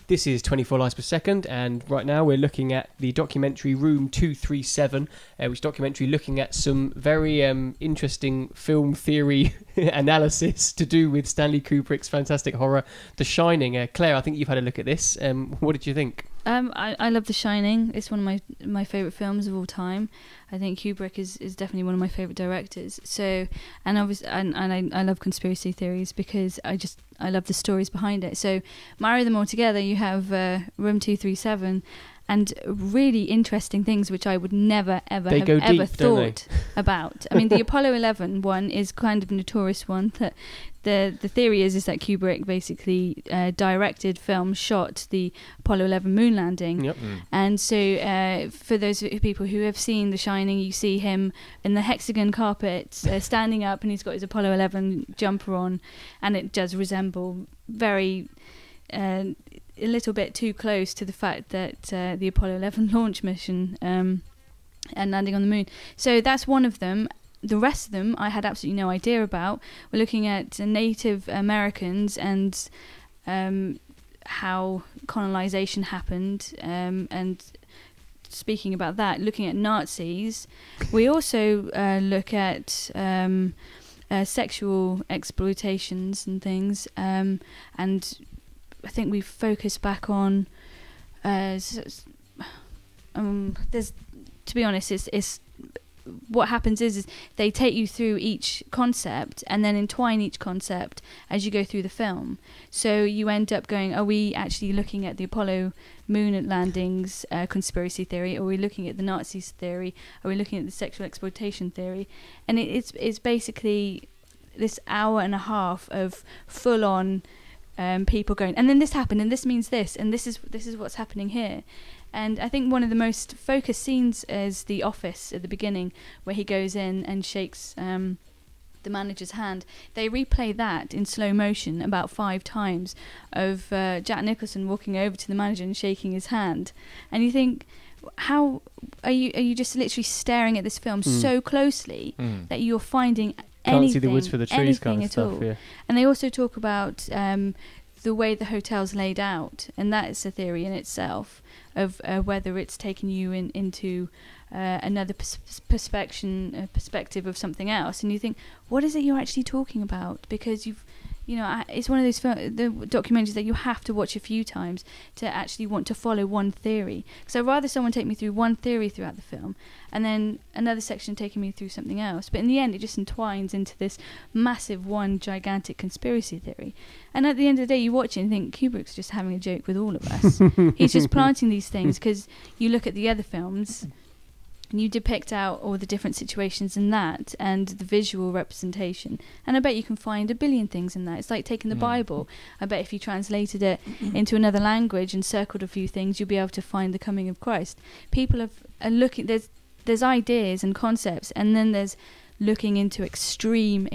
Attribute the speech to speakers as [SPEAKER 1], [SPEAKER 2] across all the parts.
[SPEAKER 1] This is 24 Lives Per Second, and right now we're looking at the documentary Room 237, which documentary looking at some very interesting film theory analysis to do with Stanley Kubrick's fantastic horror, The Shining. Claire, I think you've had a look at this. What did you think?
[SPEAKER 2] I love The Shining. It's one of my favourite films of all time. I think Kubrick is definitely one of my favourite directors. So, and obviously, and I love conspiracy theories because I love the stories behind it. So, marry them all together, you have Room 237, and really interesting things which I would never ever have ever thought about. I mean, the Apollo 11 one is kind of a notorious one. That the theory is that Kubrick basically directed, filmed, shot the Apollo 11 moon landing.
[SPEAKER 1] Yep.
[SPEAKER 2] And so for those people who have seen The Shining, you see him in the hexagon carpet standing up, and he's got his Apollo 11 jumper on, and it does resemble very a little bit too close to the fact that the Apollo 11 launch mission and landing on the moon. So that's one of them. The rest of them I had absolutely no idea about. We're looking at Native Americans and how colonization happened, and speaking about that, looking at Nazis. We also look at sexual exploitations and things, and I think we focus back on there's, to be honest, it's what happens is they take you through each concept and then entwine each concept as you go through the film. So you end up going, are we actually looking at the Apollo moon landings conspiracy theory? Are we looking at the Nazis theory? Are we looking at the sexual exploitation theory? And it's basically this hour and a half of full on people going, and then this happened, and this means this, and this is what's happening here. And I think one of the most focused scenes is the office at the beginning, where he goes in and shakes the manager's hand. They replay that in slow motion about 5 times of Jack Nicholson walking over to the manager and shaking his hand. And you think, how are you just literally staring at this film so closely that you're finding
[SPEAKER 1] Can't see the woods for the trees kind of stuff. Yeah.
[SPEAKER 2] And they also talk about the way the hotel's laid out, and that is a theory in itself of whether it's taken you into another perspective of something else. And you think, what is it you're actually talking about? Because it's one of those the documentaries that you have to watch a few times to actually want to follow one theory. So I'd rather someone take me through one theory throughout the film and then another section taking me through something else. But in the end, it just entwines into this massive one gigantic conspiracy theory. And at the end of the day, you watch it and think, Kubrick's just having a joke with all of us. He's just planting these things because you look at the other films and you depict out all the different situations in that and the visual representation, and I bet you can find a billion things in that. It's like taking the Bible. I bet if you translated it into another language and circled a few things, you'll be able to find the coming of Christ. People are looking, there's ideas and concepts, and then there's looking into extreme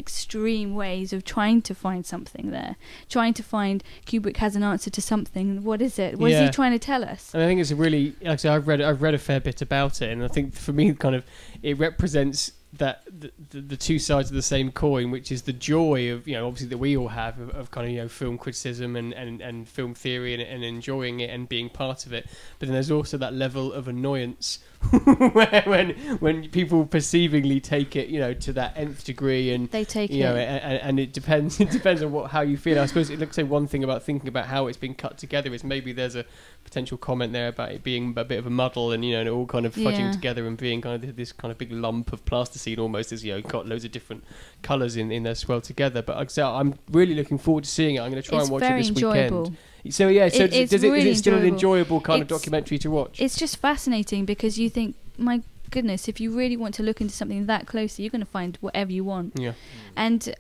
[SPEAKER 2] ways of trying to find something there, trying to find Kubrick has an answer to something. What is it? What is he trying to tell us?
[SPEAKER 1] And I think it's a really, like I say, I've read a fair bit about it, and I think for me, kind of, it represents that the two sides of the same coin, which is the joy of, obviously that we all have of kind of, film criticism and film theory and enjoying it and being part of it. But then there's also that level of annoyance when people perceivingly take it, to that nth degree, and
[SPEAKER 2] they take it,
[SPEAKER 1] and it depends on how you feel. I suppose it looks like one thing about thinking about how it's been cut together is maybe there's a potential comment there about it being a bit of a muddle and and it all kind of fudging together and being kind of this kind of big lump of plasticine almost, as got loads of different colours in there swelled together. But like I say, I'm really looking forward to seeing it. I'm going to try and watch it this
[SPEAKER 2] enjoyable.
[SPEAKER 1] Weekend. So is it still an enjoyable kind of documentary to watch?
[SPEAKER 2] It's just fascinating because you think, my goodness, if you really want to look into something that closely, you're going to find whatever you want. Yeah. And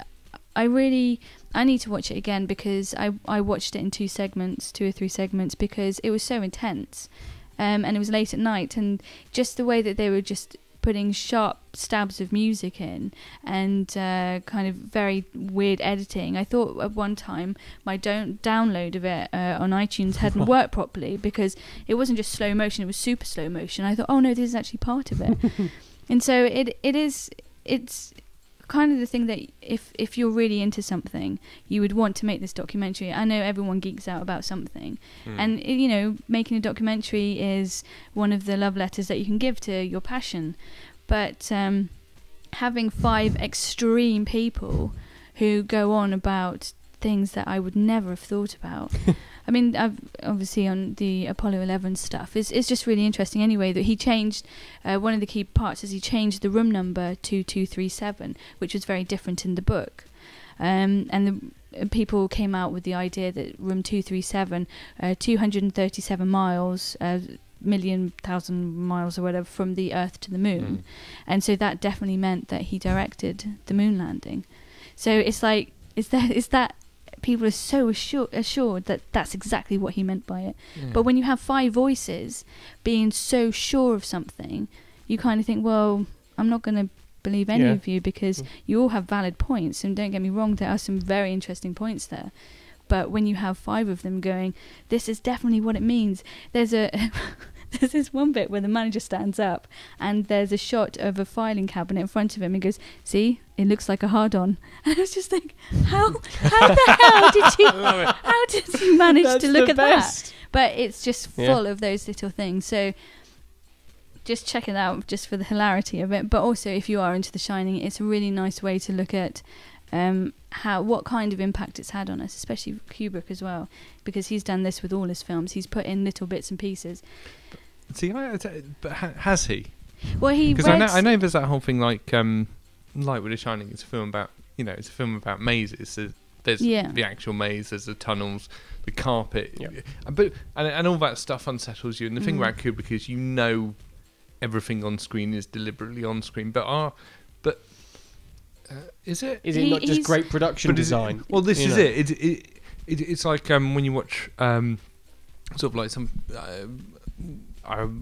[SPEAKER 2] I need to watch it again because I watched it in 2 or 3 segments because it was so intense, and it was late at night, and just the way that they were just putting sharp stabs of music in and kind of very weird editing. I thought at one time my download of it on iTunes hadn't worked properly because it wasn't just slow motion, it was super slow motion. I thought, oh no, this is actually part of it. And so it's kind of the thing that if you're really into something, you would want to make this documentary. I know everyone geeks out about something, and you know, making a documentary is one of the love letters that you can give to your passion. But having 5 extreme people who go on about things that I would never have thought about. I mean, I've obviously on the Apollo 11 stuff, it's just really interesting anyway that he changed, one of the key parts is he changed the room number to 237, which was very different in the book. And the people came out with the idea that room 237, 237 miles, million, thousand miles or whatever from the Earth to the moon. And so that definitely meant that he directed the moon landing. So it's like, is that people are so assured that that's exactly what he meant by it. But when you have 5 voices being so sure of something, you kind of think, well, I'm not going to believe any of you, because you all have valid points, and don't get me wrong, there are some very interesting points there. But when you have 5 of them going, this is definitely what it means. There's this one bit where the manager stands up and there's a shot of a filing cabinet in front of him and goes, see, it looks like a hard-on. And I was just like, how the hell did you manage to look at that? But it's just full of those little things. So just check it out just for the hilarity of it. But also, if you are into The Shining, it's a really nice way to look at what kind of impact it's had on us, especially Kubrick as well, because he's done this with all his films. He's put in little bits and pieces.
[SPEAKER 3] See, but has he?
[SPEAKER 2] Well,
[SPEAKER 3] because I know there's that whole thing like with The Shining. It's a film about mazes. There's the actual maze. There's the tunnels, the carpet, but and all that stuff unsettles you. And the thing about Kubrick is, you know, everything on screen is deliberately on screen. But is it?
[SPEAKER 1] Is it not just great production design?
[SPEAKER 3] Well, this is it. It's like when you watch sort of like some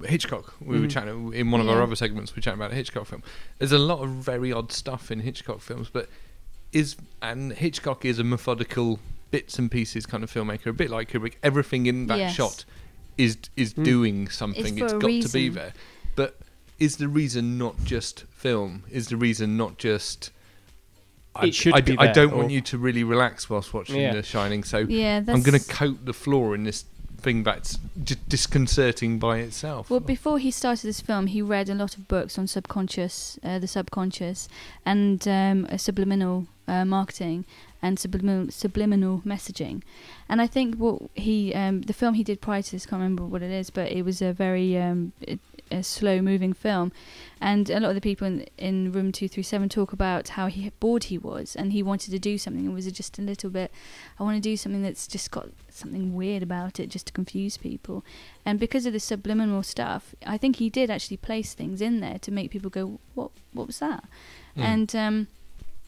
[SPEAKER 3] Hitchcock. We were chatting in one of our other segments. We were chatting about a Hitchcock film. There's a lot of very odd stuff in Hitchcock films, and Hitchcock is a methodical bits and pieces kind of filmmaker, a bit like Kubrick. Everything in that shot is doing something. It's got to be there. But is the reason not just film? Is the reason not just I don't want you to really relax whilst watching The Shining, so I'm going to coat the floor in this thing that's disconcerting by itself.
[SPEAKER 2] Well, before he started this film, he read a lot of books on the subconscious, and subliminal marketing and subliminal messaging. And I think what the film he did prior to this, can't remember what it is, but it was a very a slow-moving film, and a lot of the people in room 237 talk about how bored he was, and he wanted to do something. It was just a little bit, I want to do something that's just got something weird about it, just to confuse people. And because of the subliminal stuff, I think he did actually place things in there to make people go, what was that? And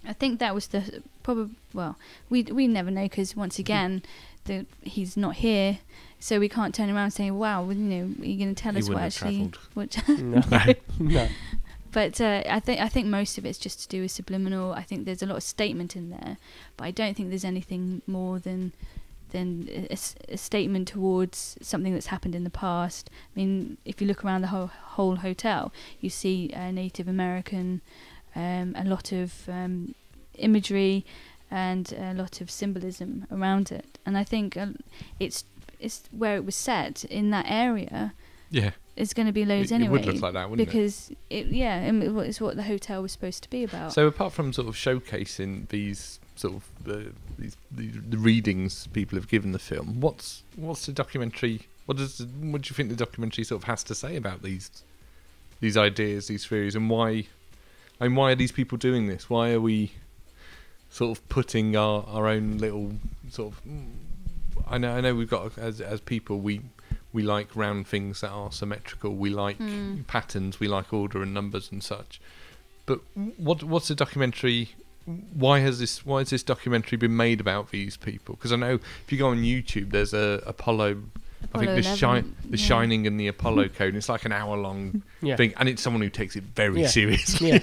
[SPEAKER 2] I think that was the probably, well, we never know, because once again he's not here, so we can't turn around and say, wow, you know, are you going to tell us what actually
[SPEAKER 3] No.
[SPEAKER 2] But I think most of it's just to do with subliminal. I think there's a lot of statement in there, but I don't think there's anything more than a statement towards something that's happened in the past. I mean, if you look around the whole hotel, you see Native American, a lot of imagery and a lot of symbolism around it. And I think it's where it was set in that area. Yeah, it's going to be loads anyway.
[SPEAKER 3] It would look like that, wouldn't it?
[SPEAKER 2] Because it's what the hotel was supposed to be about.
[SPEAKER 3] So apart from sort of showcasing these sort of the readings people have given the film, what's the documentary? What do you think the documentary sort of has to say about these ideas, these theories, and why? I mean, why are these people doing this? Why are we sort of putting our own little sort of? I know we've got as people we like round things that are symmetrical. We like patterns. We like order and numbers and such. But what's the documentary? Why has this documentary been made about these people? Because I know if you go on YouTube, there's a Apollo. I think the Shining and the Apollo Code. And it's like an hour-long thing, and it's someone who takes it very seriously.
[SPEAKER 1] I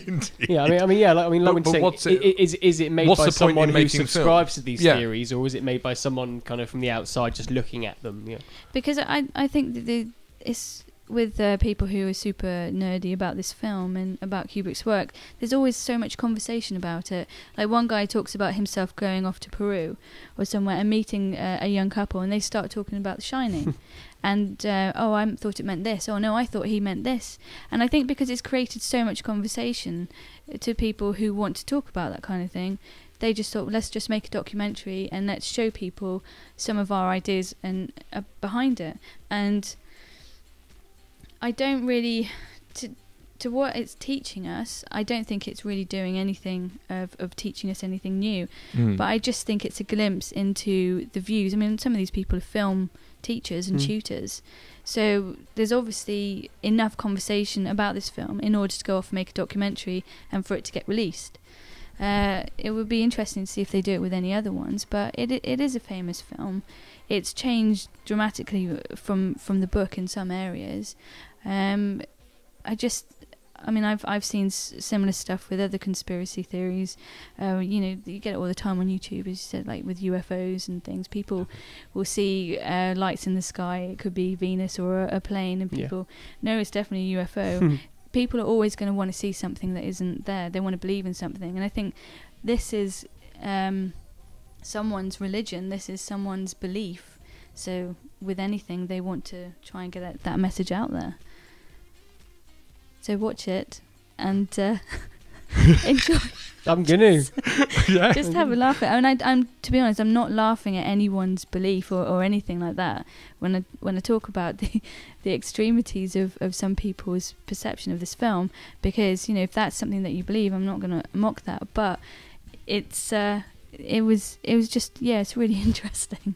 [SPEAKER 1] mean, like when saying, is it made by someone who subscribes to these theories, or is it made by someone kind of from the outside just looking at them? Yeah.
[SPEAKER 2] Because I think that people who are super nerdy about this film and about Kubrick's work, there's always so much conversation about it. Like one guy talks about himself going off to Peru or somewhere and meeting a young couple, and they start talking about The Shining. And oh, I thought it meant this. Oh no, I thought he meant this. And I think because it's created so much conversation to people who want to talk about that kind of thing, they just thought, let's just make a documentary and let's show people some of our ideas and behind it. And I don't really, to what it's teaching us, I don't think it's really doing anything of teaching us anything new. But I just think it's a glimpse into the views. I mean, some of these people are film teachers and tutors, so there's obviously enough conversation about this film in order to go off and make a documentary and for it to get released. It would be interesting to see if they do it with any other ones, but it is a famous film. It's changed dramatically from the book in some areas. I've seen similar stuff with other conspiracy theories. You get it all the time on YouTube, as you said, like with UFOs and things. People will see lights in the sky. It could be Venus or a plane, and people know it's definitely a UFO. People are always going to want to see something that isn't there. They want to believe in something, and I think this is someone's religion. This is someone's belief. So with anything, they want to try and get that message out there. So watch it and enjoy.
[SPEAKER 1] I'm gonna
[SPEAKER 2] just have a laugh at it. I mean, I'm to be honest, I'm not laughing at anyone's belief or anything like that. When I talk about the extremities of some people's perception of this film, because if that's something that you believe, I'm not going to mock that. But it was just it's really interesting.